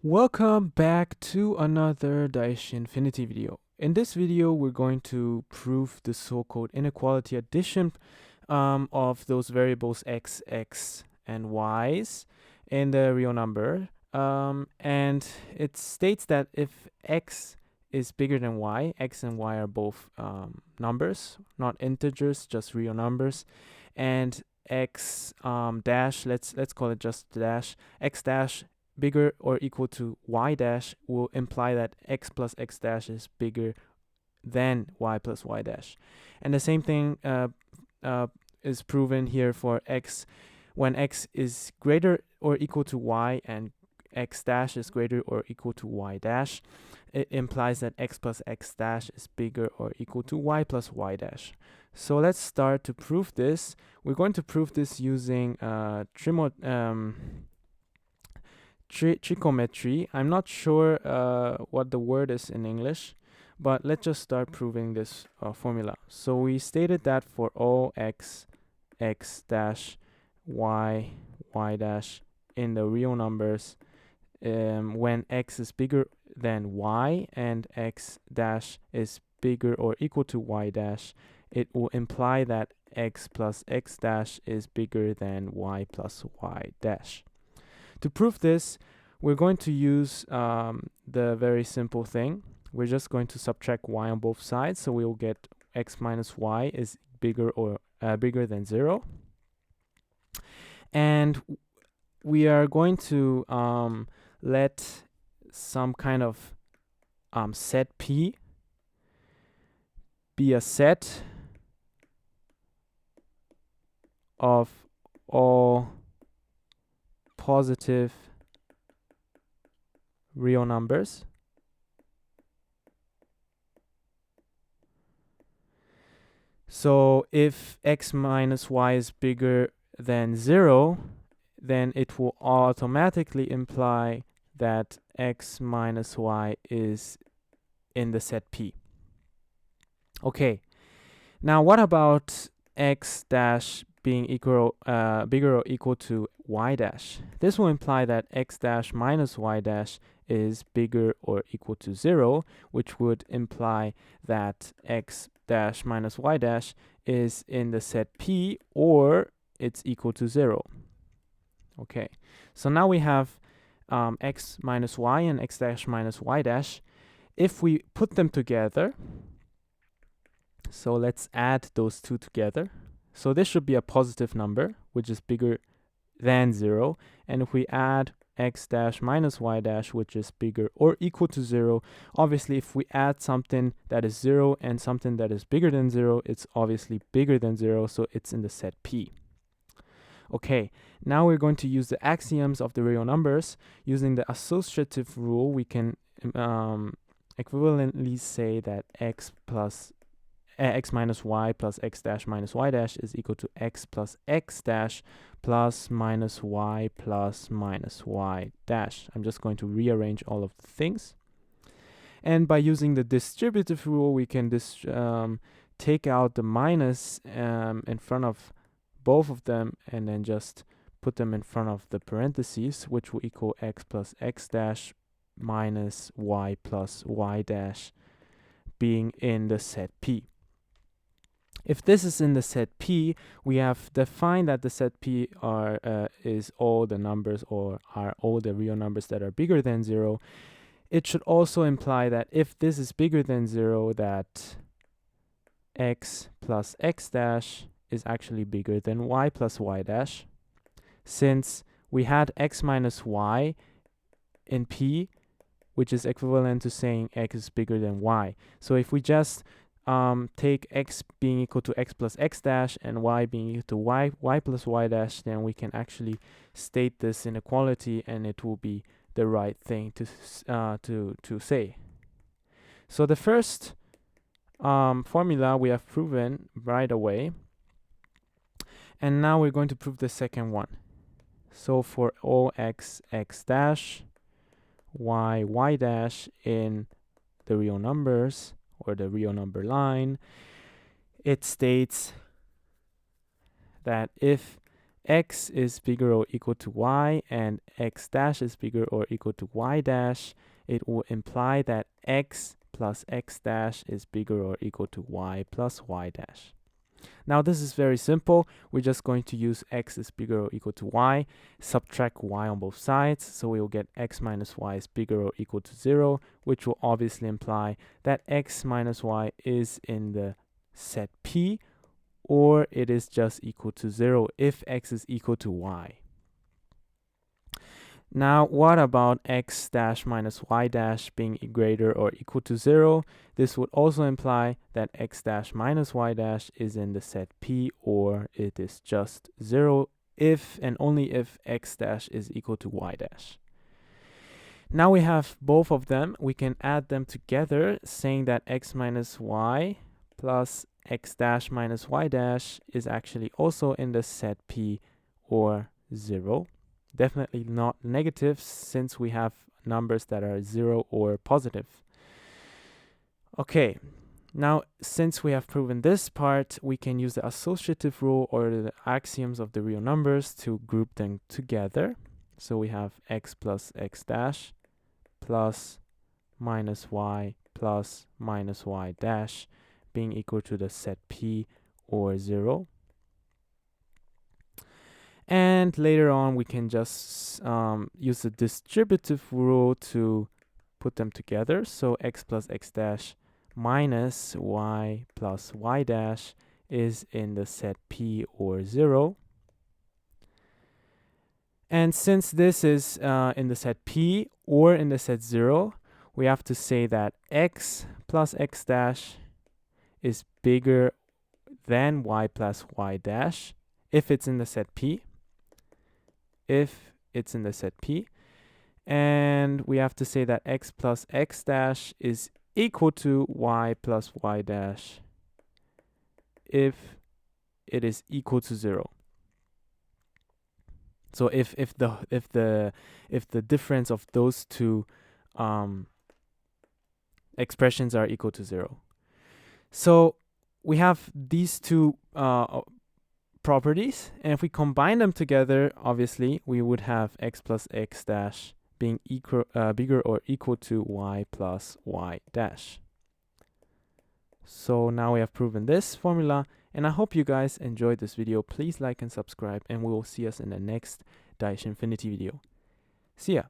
Welcome back to another Daishinfinity video. In this video, we're going to prove the so-called inequality addition of those variables x, and y's in the real number. And it states that if x is bigger than y, x and y are both numbers, not integers, just real numbers, and x dash, let's call it just dash, x dash bigger or equal to y dash will imply that x plus x dash is bigger than y plus y dash. And the same thing is proven here for x when x is greater or equal to y and x dash is greater or equal to y dash. It implies that x plus x dash is bigger or equal to y plus y dash. So let's start to prove this. We're going to prove this using trigonometry. I'm not sure what the word is in English, but let's just start proving this formula. So we stated that for all x dash, y dash in the real numbers, when x is bigger than y and x dash is bigger or equal to y dash, it will imply that x plus x dash is bigger than y plus y dash. To prove this, we're going to use the very simple thing. We're just going to subtract y on both sides, so we'll get x minus y is bigger than 0. And we are going to let some kind of set P be a set of all positive real numbers. So if x minus y is bigger than 0, then it will automatically imply that x minus y is in the set P. Okay, now what about x dash being bigger or equal to y dash? This will imply that x dash minus y dash is bigger or equal to 0, which would imply that x dash minus y dash is in the set P or it's equal to 0. Okay, so now we have x minus y and x dash minus y dash. If we put them together, so let's add those two together. So this should be a positive number, which is bigger than 0. And if we add x dash minus y dash, which is bigger or equal to 0, obviously if we add something that is 0 and something that is bigger than 0, it's obviously bigger than 0, so it's in the set P. Okay, now we're going to use the axioms of the real numbers. Using the associative rule, we can equivalently say that x minus y plus x dash minus y dash is equal to x plus x dash plus minus y dash. I'm just going to rearrange all of the things. And by using the distributive rule, we can take out the minus in front of both of them and then just put them in front of the parentheses, which will equal x plus x dash minus y plus y dash being in the set P. If this is in the set P, we have defined that the set P is all the numbers or are all the real numbers that are bigger than 0. It should also imply that if this is bigger than 0, that x plus x dash is actually bigger than y plus y dash, since we had x minus y in P, which is equivalent to saying x is bigger than y. So if we just take x being equal to x plus x dash and y being equal to y plus y dash, then we can actually state this inequality and it will be the right thing to say. So the first formula we have proven right away, and now we're going to prove the second one. So for all x dash, y dash in the real numbers or the real number line, it states that if x is bigger or equal to y and x dash is bigger or equal to y dash, it will imply that x plus x dash is bigger or equal to y plus y dash. Now this is very simple. We're just going to use x is bigger or equal to y, subtract y on both sides, so we will get x minus y is bigger or equal to 0, which will obviously imply that x minus y is in the set P, or it is just equal to 0 if x is equal to y. Now, what about x dash minus y dash being greater or equal to 0? This would also imply that x dash minus y dash is in the set P, or it is just 0 if and only if x dash is equal to y dash. Now we have both of them. We can add them together, saying that x minus y plus x dash minus y dash is actually also in the set P, or 0. Definitely not negative, since we have numbers that are 0 or positive. Okay, now since we have proven this part, we can use the associative rule or the axioms of the real numbers to group them together. So we have x plus x dash plus minus y plus minus y dash being equal to the set P, or 0. And later on, we can just use the distributive rule to put them together. So x plus x dash minus y plus y dash is in the set P, or 0. And since this is in the set P or in the set 0, we have to say that x plus x dash is bigger than y plus y dash if it's in the set P. If it's in the set P, and we have to say that x plus x dash is equal to y plus y dash if it is equal to 0. So if the difference of those two expressions are equal to 0. So we have these two properties, and if we combine them together, obviously we would have x plus x dash being bigger or equal to y plus y dash. So now we have proven this formula, and I hope you guys enjoyed this video. Please like and subscribe, and we will see us in the next Daishinfinity video. See ya!